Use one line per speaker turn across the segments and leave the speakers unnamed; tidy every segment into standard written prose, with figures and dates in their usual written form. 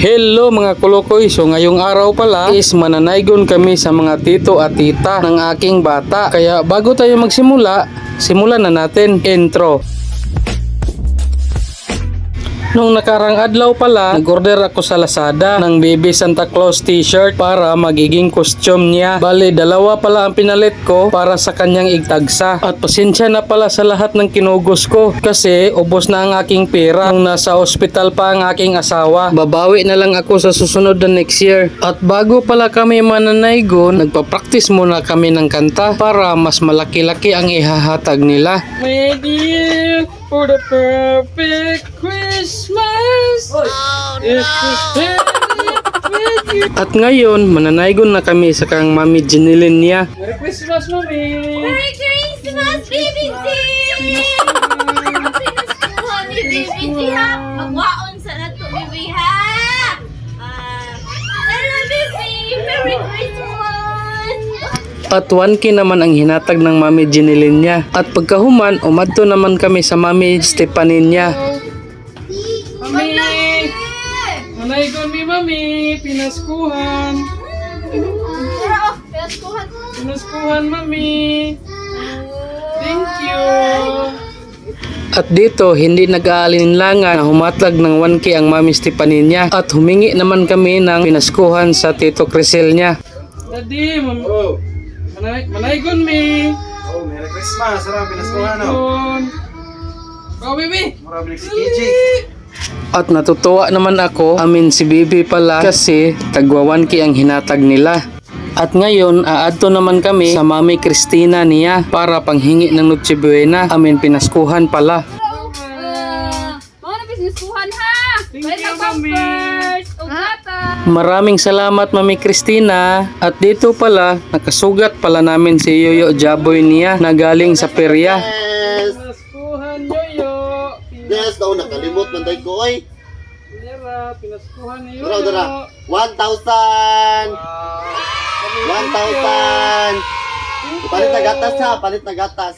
Hello mga kulukoy, so ngayong araw pala is mananaygon kami sa mga tito at tita ng aking bata. Kaya bago tayo magsimula, simulan na natin intro. Nung nakarang adlaw pala, nag-order ako sa Lazada ng Baby Santa Claus t-shirt para magiging costume niya. Bale, dalawa pala ang pinalit ko para sa kanyang igtagsa. At pasensya na pala sa lahat ng kinugos ko kasi ubos na ang aking pera nung nasa ospital pa ang aking asawa. Babawi na lang ako sa susunod na next year. At bago pala kami mananaygon, nagpa-practice muna kami ng kanta para mas malaki-laki ang ihahatag nila. My dear, for the perfect Christmas. At ngayon, mananaygon na kami sa kang Mami Jenilyn niya. Merry Christmas, Mami!
Merry Christmas, baby T! Happy baby T ha! Magwaon sa nato, baby ha! Hello, baby! Merry Christmas!
At 1K naman ang hinatag ng Mami Jenilyn niya. At pagkahuman, umadto naman kami sa Mami Stephanie niya.
Mami!
Manaygon mi, Mami! Pinaskuhan!
Pinaskuhan!
Pinaskuhan, Mami! Thank you! At dito, hindi nag-aalinlangan na humatag ng 1K ang Mami Stephanie niya. At humingi naman kami ng pinaskuhan sa Tito Crisel niya. Daddy, manaygon mi!
Oh, Merry Christmas! Sarang pinaskuhan, no?
Oh, baby!
Marami si KJ.
At natutuwa naman ako, si Bibi pala kasi tagwa 1K ang hinatag nila. At ngayon, aadto naman kami sa Mami Cristina niya para panghingi ng Noche Buena. Pinaskuhan pala.
Mga na pinaskuhan ha! May
Mami.
nag-bumpers! O gata!
Maraming salamat, Mami Cristina. At dito pala, nakasugat pala namin si Yoyo Jaboy niya na galing sa perya.
Yes!
Pinaskuhan, Yoyo!
Yes, daw nakalimot man tayo ko, oy!
Pinaskuhan ni
Dara! 1,000! 1,000! Palit na gatas ha! Palit na gatas!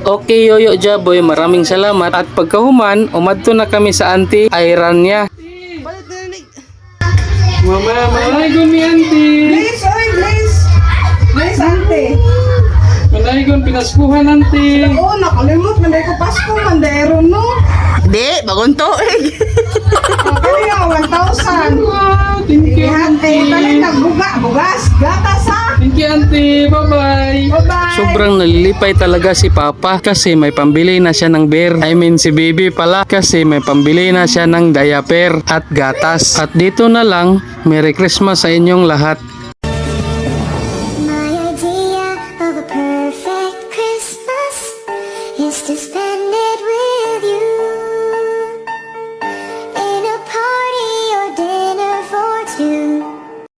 Okay, Yoyo Jaboy, maraming salamat. At pagkahuman, umadto na kami sa auntie Iran niya. Mama, manaygon mi auntie.
Please, oy, please. Please, ante.
Manaygon, pinaskuhan auntie.
Oo, nakalimot. Manday ko Pasko, mandayro, no?
Di, bagong tuig.
Okay, 1,000.
Wow, thank you
Ante, balik
auntie.
na bugas. Gatas, ha?
Thank you auntie, bye-bye.
Bye-bye.
Sobrang nalilipay talaga si Papa kasi may pambili na siya ng beer. Si Baby pala kasi may pambili na siya ng diaper at gatas. At dito na lang, Merry Christmas sa inyong lahat.
My idea of a perfect Christmas is to spend